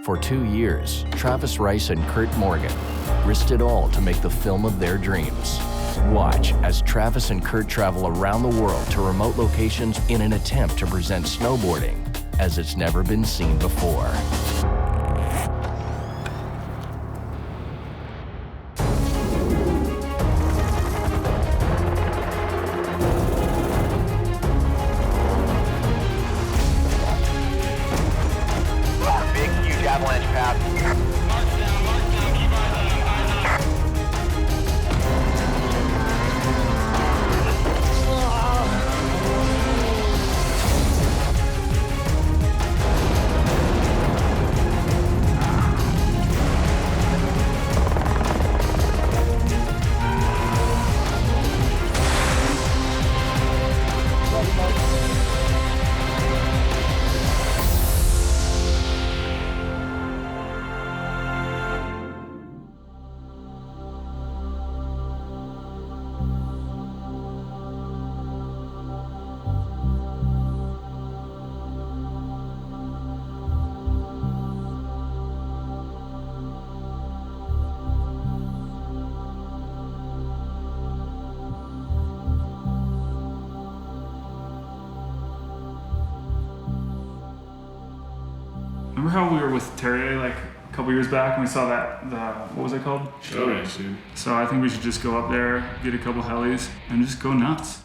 For 2 years, Travis Rice and Curt Morgan risked it all to make the film of their dreams. Watch as Travis and Curt travel around the world to remote locations in an attempt to present snowboarding as it's never been seen before. Big, huge avalanche path. Remember how we were with Terry like a couple years back and we saw that, what was it called? Show race, dude. So I think we should just go up there, get a couple helis, and just go nuts.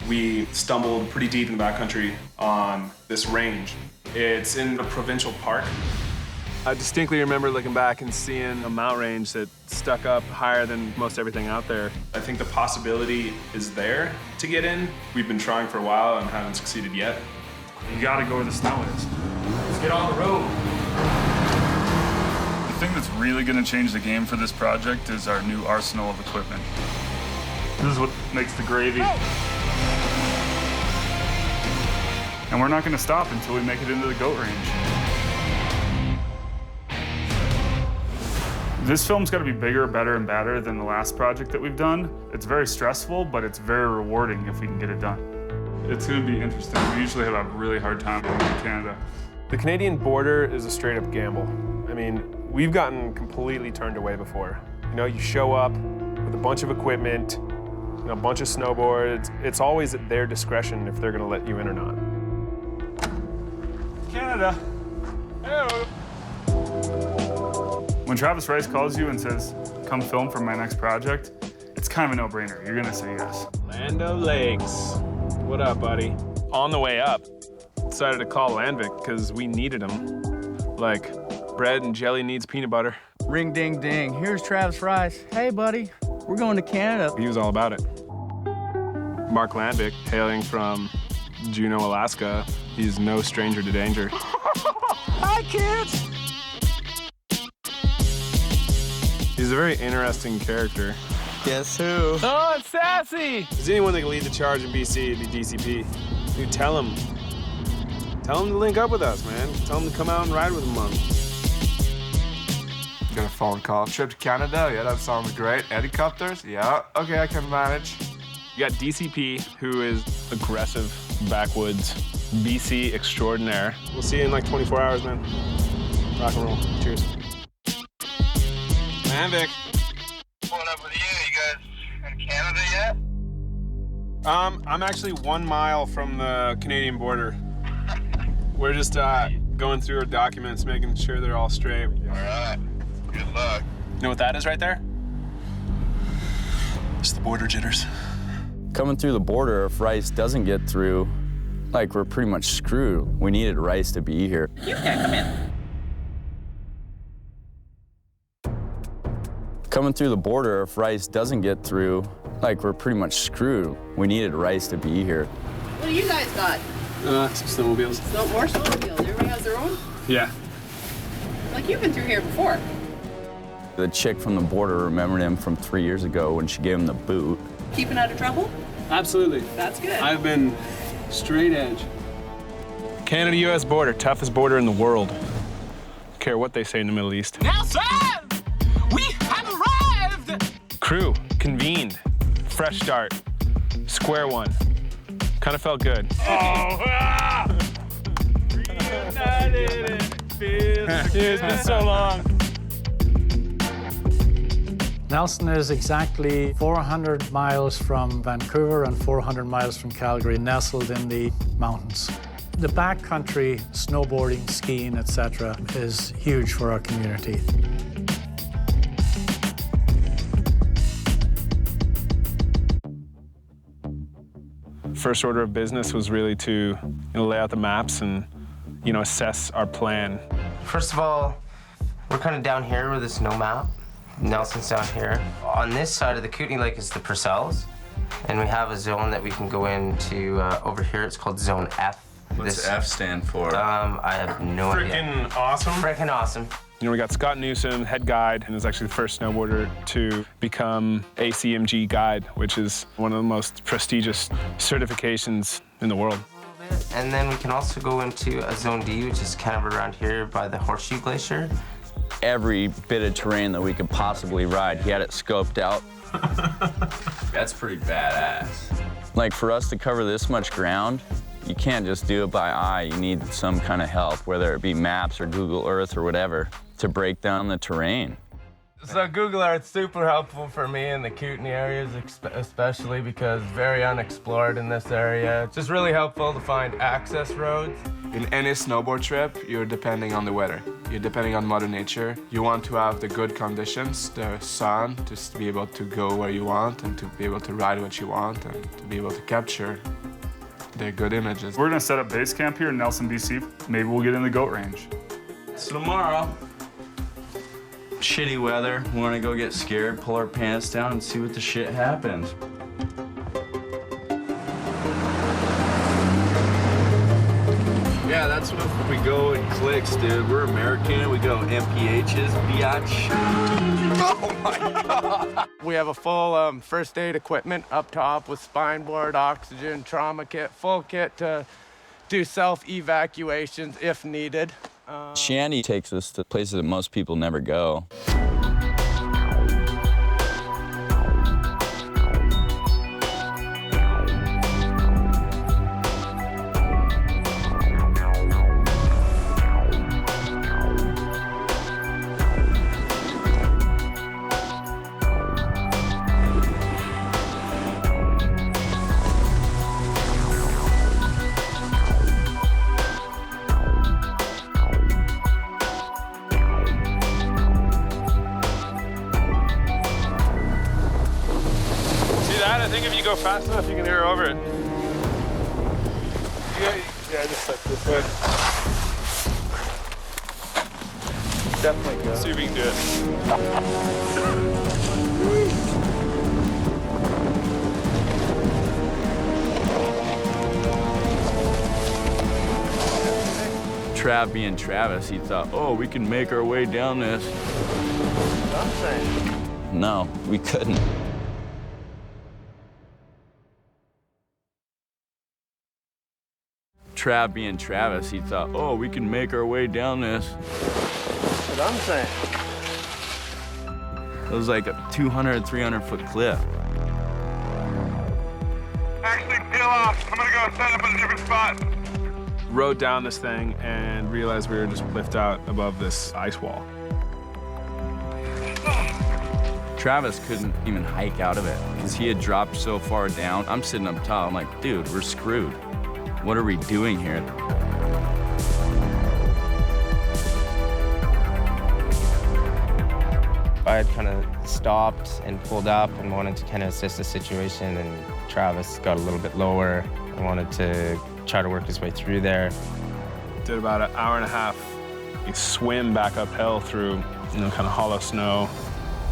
We stumbled pretty deep in the backcountry on this range. It's in a provincial park. I distinctly remember looking back and seeing a mountain range that stuck up higher than most everything out there. I think the possibility is there to get in. We've been trying for a while and haven't succeeded yet. You gotta go where the snow is. Let's get on the road. The thing that's really gonna change the game for this project is our new arsenal of equipment. This is what makes the gravy. And we're not gonna stop until we make it into the goat range. This film's gotta be bigger, better, and badder than the last project that we've done. It's very stressful, but it's very rewarding if we can get it done. It's gonna be interesting. We usually have a really hard time going to Canada. The Canadian border is a straight up gamble. I mean, we've gotten completely turned away before. You know, you show up with a bunch of equipment, you know, a bunch of snowboards. It's always at their discretion if they're gonna let you in or not. Canada. Hey. When Travis Rice calls you and says, come film for my next project, it's kind of a no-brainer. You're gonna say yes. Land O'Lakes. What up, buddy? On the way up, decided to call Landvik because we needed him. Like, bread and jelly needs peanut butter. Ring ding ding, here's Travis Rice. Hey buddy, we're going to Canada. He was all about it. Mark Landvik, hailing from Juneau, Alaska. He's no stranger to danger. Hi, kids! He's a very interesting character. Guess who? Oh, it's Sassy! If there's anyone that can lead the charge in BC, it'd be DCP. You tell him to link up with us, man. Tell him to come out and ride with a month. Got a phone call. Trip to Canada? Yeah, that sounds great. Helicopters? Yeah, okay, I can manage. You got DCP, who is aggressive, backwoods, BC extraordinaire. We'll see you in like 24 hours, man. Rock and roll. Cheers. Landvik. What up with you? You guys in Canada yet? I'm actually 1 mile from the Canadian border. We're just going through our documents, making sure they're all straight. All right. Good luck. You know what that is right there? It's the border jitters. Coming through the border, if Rice doesn't get through, like, we're pretty much screwed. We needed Rice to be here. You can't come in. Coming through the border, if Rice doesn't get through, like, we're pretty much screwed. We needed Rice to be here. What do you guys got? Some snowmobiles. More snowmobiles. Everybody has their own? Yeah. Like, you've been through here before. The chick from the border remembered him from 3 years ago when she gave him the boot. Keeping out of trouble? Absolutely. That's good. I've been straight edge. Canada-US border, toughest border in the world. Don't care what they say in the Middle East. Now, sir, we have arrived! Crew, convened, fresh start, square one. Kind of felt good. Oh, Reunited. Dude, it's been so long. Nelson is exactly 400 miles from Vancouver and 400 miles from Calgary, nestled in the mountains. The backcountry, snowboarding, skiing, etc., is huge for our community. First order of business was really to lay out the maps and assess our plan. First of all, we're kind of down here with the snow map. Nelson's down here. On this side of the Kootenay Lake is the Purcells, and we have a zone that we can go into over here. It's called Zone F. What's F stand for? I have no idea. Freaking awesome. Freaking awesome. We got Scott Newsom, head guide, and is actually the first snowboarder to become ACMG guide, which is one of the most prestigious certifications in the world. And then we can also go into a Zone D, which is kind of around here by the Horseshoe Glacier. Every bit of terrain that we could possibly ride, he had it scoped out. That's pretty badass. Like, for us to cover this much ground, you can't just do it by eye. You need some kind of help, whether it be maps or Google Earth or whatever, to break down the terrain. So Google Earth's super helpful for me in the Kootenay areas, especially because it's very unexplored in this area. It's just really helpful to find access roads. In any snowboard trip, you're depending on the weather. You're depending on Mother Nature. You want to have the good conditions, the sun, to be able to go where you want and to be able to ride what you want and to be able to capture the good images. We're gonna set up base camp here in Nelson, BC. Maybe we'll get in the goat range. So tomorrow, shitty weather, we want to go get scared, pull our pants down, and see what the shit happens. Yeah, that's what we go in clicks, dude. We're American. We go MPHs, biatch. Oh my God! We have a full first aid equipment up top with spine board, oxygen, trauma kit, full kit to do self-evacuations if needed. Shandy takes us to places that most people never go. I think if you go fast enough, you can hear over it. Yeah, just like this way. Definitely go. See if we can do it. Trav being Travis, he thought, oh, we can make our way down this. No, we couldn't. Trav being Travis, he thought, oh, we can make our way down this. That's what I'm saying. It was like a 200, 300-foot cliff. Actually, peel off. I'm gonna go set up in a different spot. Rode down this thing and realized we were just cliffed out above this ice wall. Travis couldn't even hike out of it because he had dropped so far down. I'm sitting up top. I'm like, dude, we're screwed. What are we doing here? I had kind of stopped and pulled up and wanted to kind of assess the situation, and Travis got a little bit lower and wanted to try to work his way through there. Did about an hour and a half. You swim back uphill through, kind of hollow snow,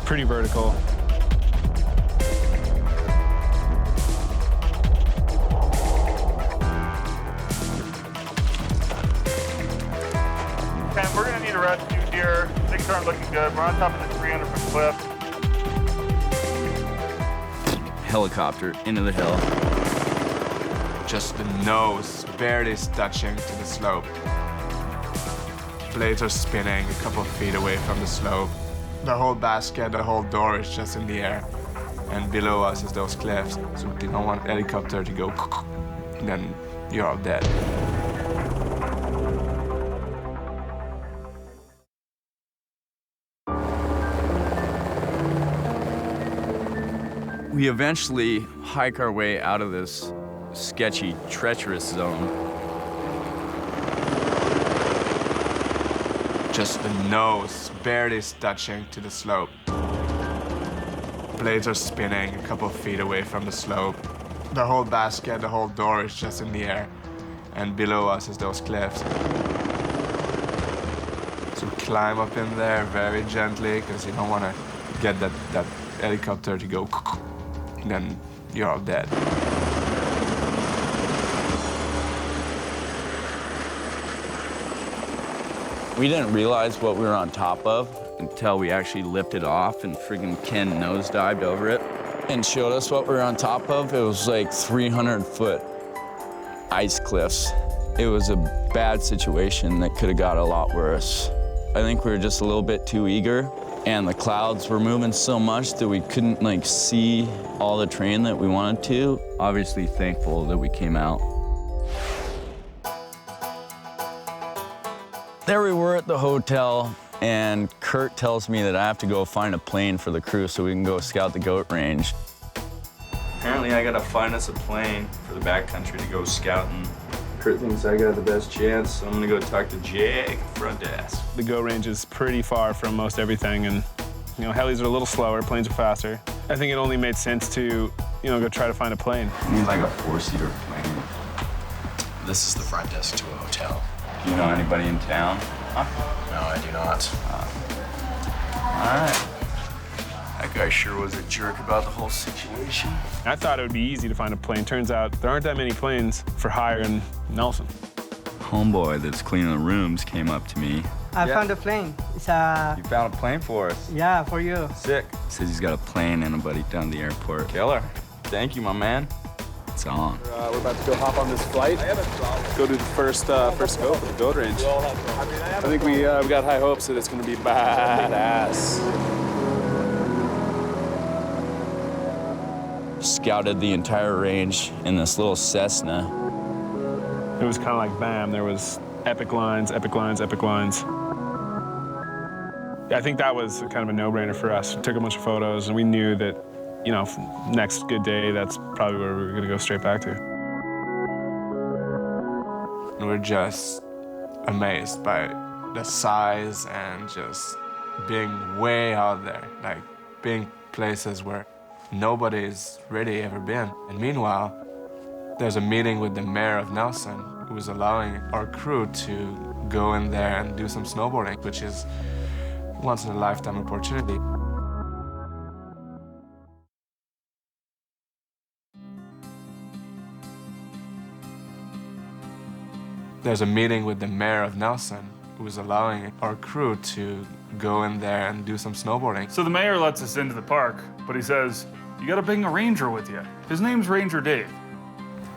pretty vertical. We're gonna need a rescue here. Things aren't looking good. We're on top of the 300-foot cliff. Helicopter into the hill. Just the nose barely touching to the slope. Blades are spinning a couple of feet away from the slope. The whole basket, the whole door is just in the air. And below us is those cliffs. So we don't want helicopter to go, then you're all dead. We eventually hike our way out of this sketchy, treacherous zone. Just the nose barely touching to the slope. Blades are spinning a couple feet away from the slope. The whole basket, the whole door is just in the air. And below us is those cliffs. So we climb up in there very gently because you don't want to get that helicopter to go, then you're all dead. We didn't realize what we were on top of until we actually lifted off and friggin' Ken nosedived over it and showed us what we were on top of. It was like 300-foot ice cliffs. It was a bad situation that could have got a lot worse. I think we were just a little bit too eager, and the clouds were moving so much that we couldn't like see all the terrain that we wanted to. Obviously thankful that we came out. There we were at the hotel, and Curt tells me that I have to go find a plane for the crew so we can go scout the goat range. Apparently I gotta find us a plane for the backcountry to go scouting. Curt thinks I got the best chance, so I'm gonna go talk to Jake at the front desk. The goat range is pretty far from most everything, and helis are a little slower, planes are faster. I think it only made sense to, go try to find a plane. We need like a 4-seater plane. This is the front desk to a hotel. Do you know anybody in town? Huh? No, I do not. All right. That guy sure was a jerk about the whole situation. I thought it would be easy to find a plane. Turns out there aren't that many planes for hire in Nelson. Homeboy that's cleaning the rooms came up to me. I found a plane. It's a... You found a plane for us? Yeah, for you. Sick. Says he's got a plane and a buddy down at the airport. Killer. Thank you, my man. It's on. We're about to go hop on this flight. Go to the first scope of the goat range. I think we got high hopes that it's going to be badass. Scouted the entire range in this little Cessna. It was kind of like BAM. There was epic lines, epic lines, epic lines. I think that was kind of a no-brainer for us. We took a bunch of photos, and we knew that, next good day, that's probably where we were going to go straight back to. We're just amazed by the size and just being way out there, like being places where nobody's really ever been. And meanwhile, there's a meeting with the mayor of Nelson who is allowing our crew to go in there and do some snowboarding, which is once-in-a-lifetime opportunity. There's a meeting with the mayor of Nelson who is allowing our crew to go in there and do some snowboarding. So the mayor lets us into the park, but he says, you gotta bring a ranger with you. His name's Ranger Dave.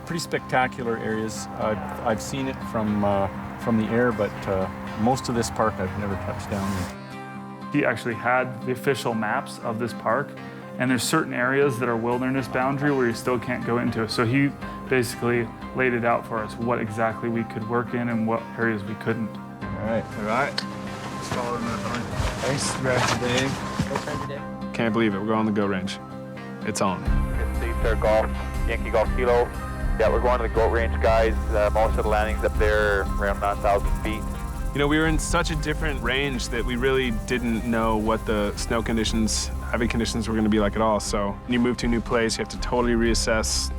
Pretty spectacular areas. I've seen it from the air, but most of this park I've never touched down in. He actually had the official maps of this park, and there's certain areas that are wilderness boundary where you still can't go into. So he basically laid it out for us, what exactly we could work in and what areas we couldn't. All right. Let's follow him that way. Thanks, Ranger Dave. Can't believe it. We're going to the goat range. It's on. It's Golf, Yankee Golf Kilo. Yeah, we're going to the goat range, guys. Most of the landings up there around 9,000 feet. We were in such a different range that we really didn't know what the snow conditions, heavy conditions were going to be like at all. So when you move to a new place, you have to totally reassess,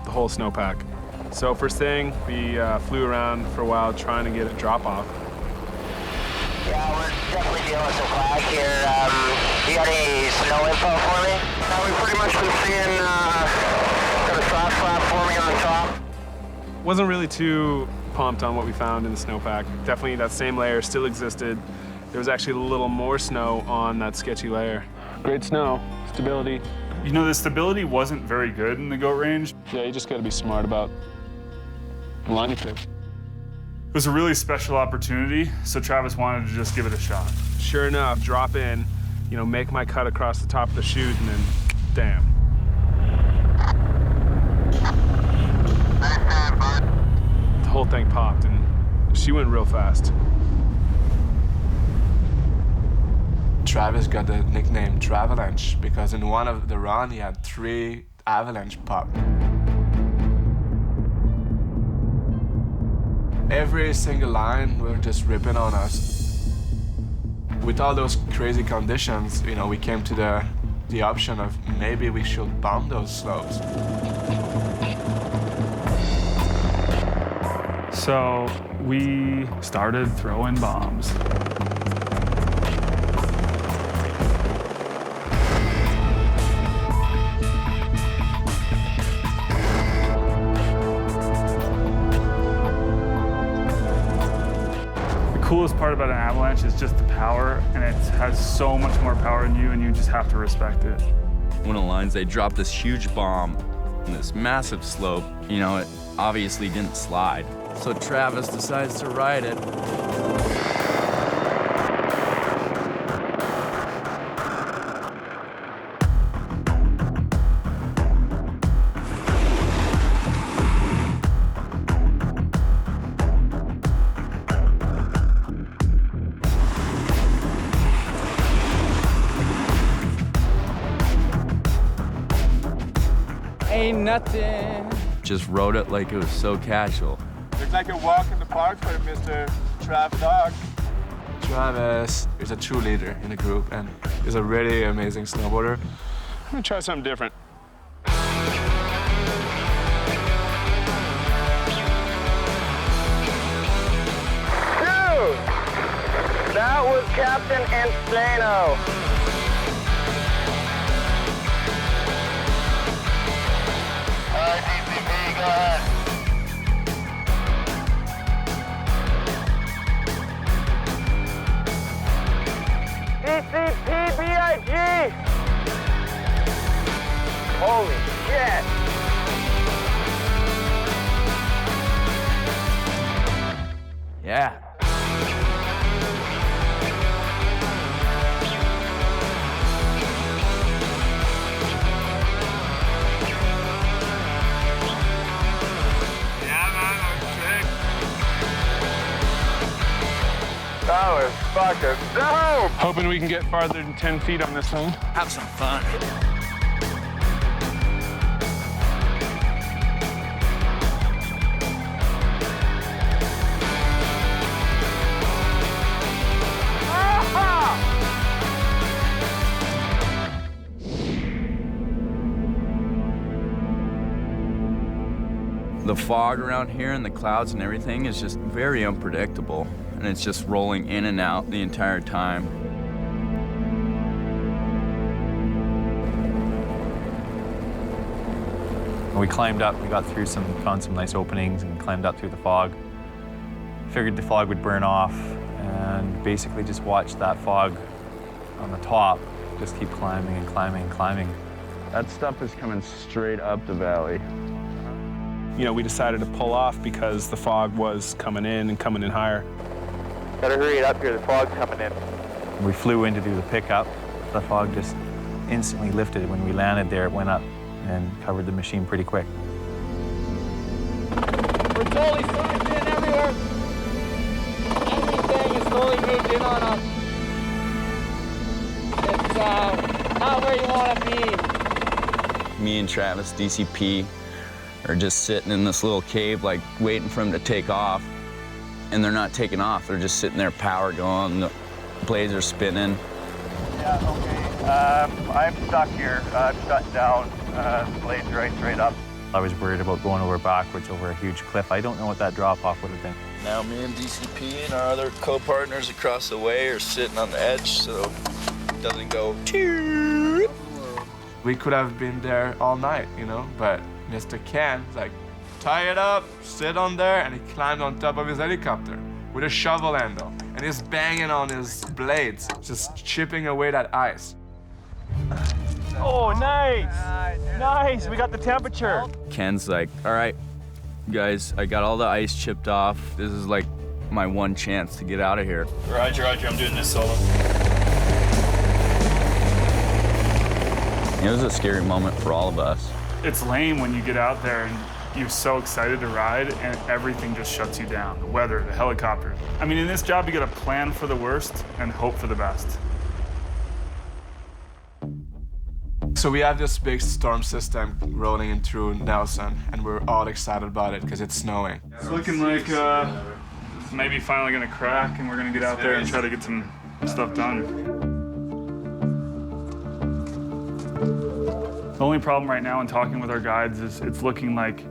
the whole snowpack. So first thing, we flew around for a while trying to get a drop-off. Yeah, we're definitely dealing with some clouds here. You got any snow info for me? We've pretty much been seeing got a soft spot forming on top. Wasn't really too pumped on what we found in the snowpack. Definitely that same layer still existed. There was actually a little more snow on that sketchy layer. Great snow, stability. The stability wasn't very good in the goat range. Yeah, you just gotta be smart about the line you pick. It was a really special opportunity, so Travis wanted to just give it a shot. Sure enough, drop in, make my cut across the top of the chute, and then, damn. The whole thing popped, and she went real fast. Travis got the nickname Avalanche because in one of the run he had 3 3 avalanche pop. Every single line were just ripping on us. With all those crazy conditions, you know, we came to the option of maybe we should bomb those slopes. So we started throwing bombs. The coolest part about an avalanche is just the power, and it has so much more power in you, and you just have to respect it. One of the lines, they dropped this huge bomb on this massive slope. You know, it obviously didn't slide. So Travis decides to ride it. Ain't nothing. Just rode it like it was so casual. Looks like a walk in the park for Mr. Travis Dog. Travis is a true leader in the group and is a really amazing snowboarder. I'm gonna try something different. Dude, that was Captain Insano. All right, DCP, go ahead. DCP BIG. Holy shit. Yeah. That was fucking dope. Hoping we can get farther than 10 feet on this thing. Have some fun. The fog around here and the clouds and everything is just very unpredictable, and it's just rolling in and out the entire time. We climbed up, we got through found some nice openings and climbed up through the fog. Figured the fog would burn off and basically just watched that fog on the top just keep climbing and climbing and climbing. That stuff is coming straight up the valley. You know, we decided to pull off because the fog was coming in and coming in higher. Gotta hurry it up here, the fog's coming in. We flew in to do the pickup. The fog just instantly lifted. When we landed there, it went up and covered the machine pretty quick. We're totally sucked in everywhere. Everything is totally moved in on us. It's not where you want to be. Me and Travis, DCP, are just sitting in this little cave, like waiting for them to take off. And they're not taking off. They're just sitting there, power going, the blades are spinning. Yeah, okay. I'm stuck here. I'm shut down. Blades right straight up. I was worried about going over backwards over a huge cliff. I don't know what that drop-off would have been. Now me and DCP and our other co-partners across the way are sitting on the edge so it doesn't go tear. We could have been there all night, you know, but Mr. Ken's like, tie it up, sit on there, and he climbed on top of his helicopter with a shovel handle. And he's banging on his blades, just chipping away that ice. Oh, nice! Nice, we got the temperature. Ken's like, all right, guys, I got all the ice chipped off. This is like my one chance to get out of here. Roger, I'm doing this solo. It was a scary moment for all of us. It's lame when you get out there and you're so excited to ride and everything just shuts you down. The weather, the helicopter. I mean, in this job, you gotta plan for the worst and hope for the best. So we have this big storm system rolling in through Nelson, and we're all excited about it because it's snowing. It's looking like it's maybe finally gonna crack, and we're gonna get out there and try to get some stuff done. The only problem right now in talking with our guides is it's looking like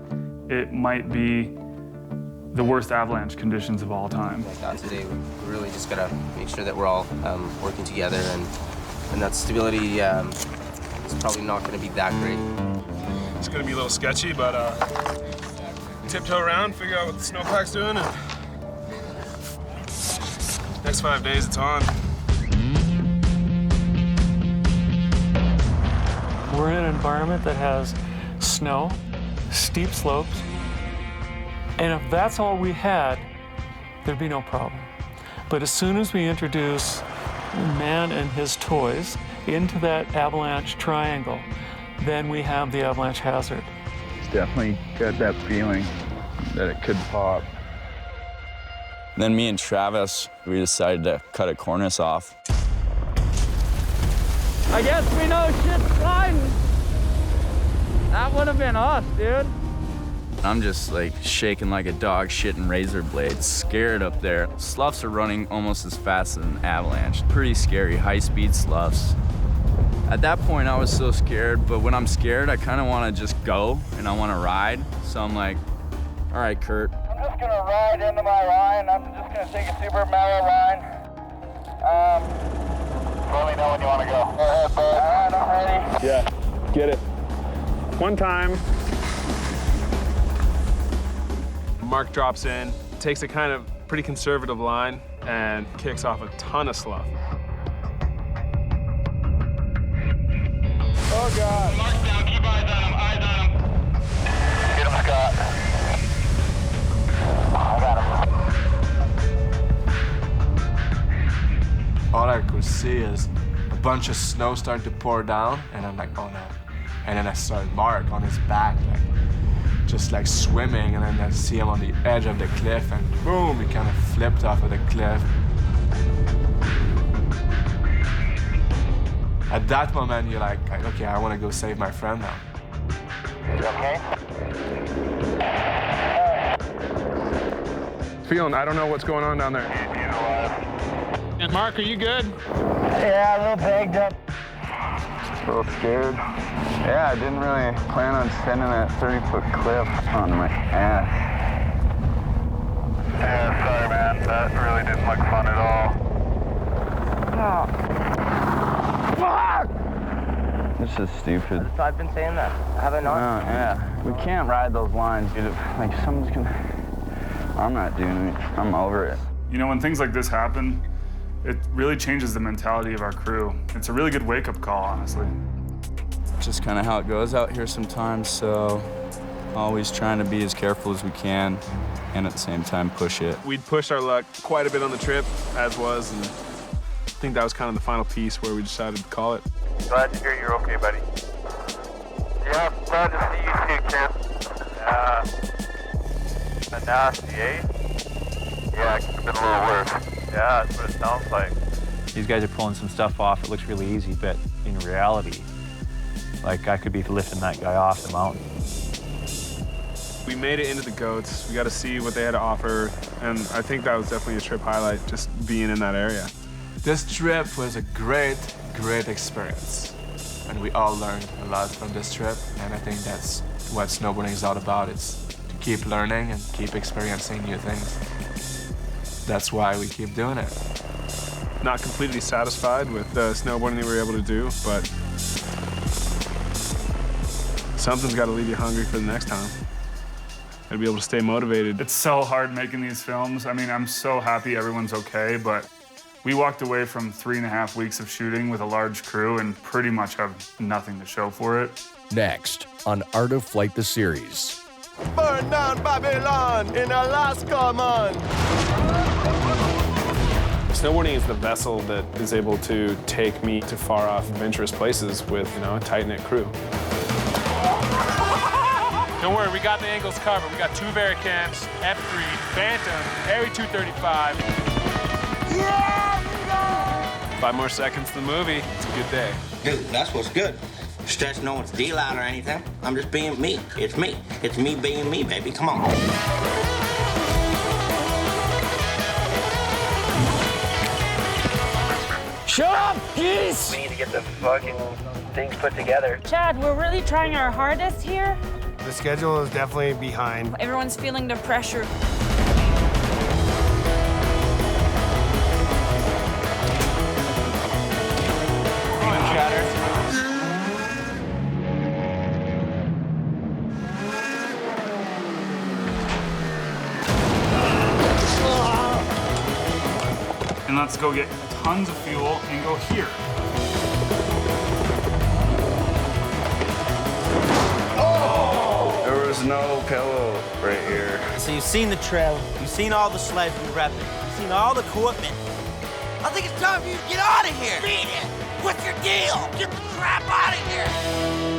it might be the worst avalanche conditions of all time. Today, we really just gotta make sure that we're all working together, and that stability is probably not gonna be that great. It's gonna be a little sketchy, but tiptoe around, figure out what the snowpack's doing, and next 5 days it's on. We're in an environment that has snow, steep slopes, and if that's all we had, there'd be no problem. But as soon as we introduce man and his toys into that avalanche triangle, then we have the avalanche hazard. It's definitely got that feeling that it could pop. Then me and Travis, we decided to cut a cornice off. I guess we know shit's sliding. That would have been us, dude. I'm just like shaking like a dog shitting razor blades, scared up there. Sloughs are running almost as fast as an avalanche. Pretty scary, high-speed sloughs. At that point, I was so scared, but when I'm scared, I kind of want to just go and I want to ride. So I'm like, all right, Kurt. I'm just gonna ride into my line. I'm just gonna take a super narrow line. Let me know when you want to go. Go ahead, bud. All right, I'm ready. Yeah, get it. One time. Mark drops in, takes a kind of pretty conservative line, and kicks off a ton of slough. Oh, God. Mark's down. Keep eyes on him. Eyes on him. Get him, Scott. I got him. All I could see is a bunch of snow starting to pour down, and I'm like, oh no. And then I saw Mark on his back, like, just like swimming, and then I see him on the edge of the cliff, and boom, he kind of flipped off of the cliff. At that moment, you're like, okay, I want to go save my friend now. You okay? Feeling, I don't know what's going on down there. And Mark, are you good? Yeah, a little bagged up. A little scared. Yeah, I didn't really plan on spending that 30-foot cliff on my ass. Yeah, sorry, man. That really didn't look fun at all. Fuck! This is stupid. So I've been saying that, have I not? Oh, yeah. We can't ride those lines, dude. Like, someone's gonna... I'm not doing it. I'm over it. You know, when things like this happen, it really changes the mentality of our crew. It's a really good wake-up call, honestly. Just kind of how it goes out here sometimes, so always trying to be as careful as we can and at the same time push it. We'd pushed our luck quite a bit on the trip, as was, and I think that was kind of the final piece where we decided to call it. Glad to hear you're okay, buddy. Yeah, glad to see you too, Kent. A nasty, eh? Yeah, it could have been a little worse. Yeah, that's what it sounds like. These guys are pulling some stuff off. It looks really easy, but in reality, like I could be lifting that guy off the mountain. We made it into the goats. We got to see what they had to offer, and I think that was definitely a trip highlight, just being in that area. This trip was a great experience, and we all learned a lot from this trip, and I think that's what snowboarding is all about. It's to keep learning and keep experiencing new things. That's why we keep doing it. Not completely satisfied with the snowboarding that we were able to do, but something's got to leave you hungry for the next time. Gotta be able to stay motivated. It's so hard making these films. I mean, I'm so happy everyone's okay, but we walked away from 3.5 weeks of shooting with a large crew and pretty much have nothing to show for it. Next on Art of Flight, the series. Burn down Babylon in Alaska, man. Snowboarding is the vessel that is able to take me to far off adventurous places with, you know, a tight-knit crew. Don't worry, we got the angles covered. We got 2 Varicams, F3, Phantom, Airy 235. Yeah! 5 more seconds to the movie. It's a good day. Dude, that's what's good. stretch no one's deal out or anything. I'm just being me. It's me. It's me being me, baby. Come on. Shut up, geese! We need to get the fucking things put together. Chad, we're really trying our hardest here. The schedule is definitely behind. Everyone's feeling the pressure. And let's go get tons of fuel and go here. Oh! There was no pillow right here. So you've seen the trail, you've seen all the sleds we repping, you've seen all the equipment. I think it's time for you to get out of here. Beat it! What's your deal? Get the crap out of here!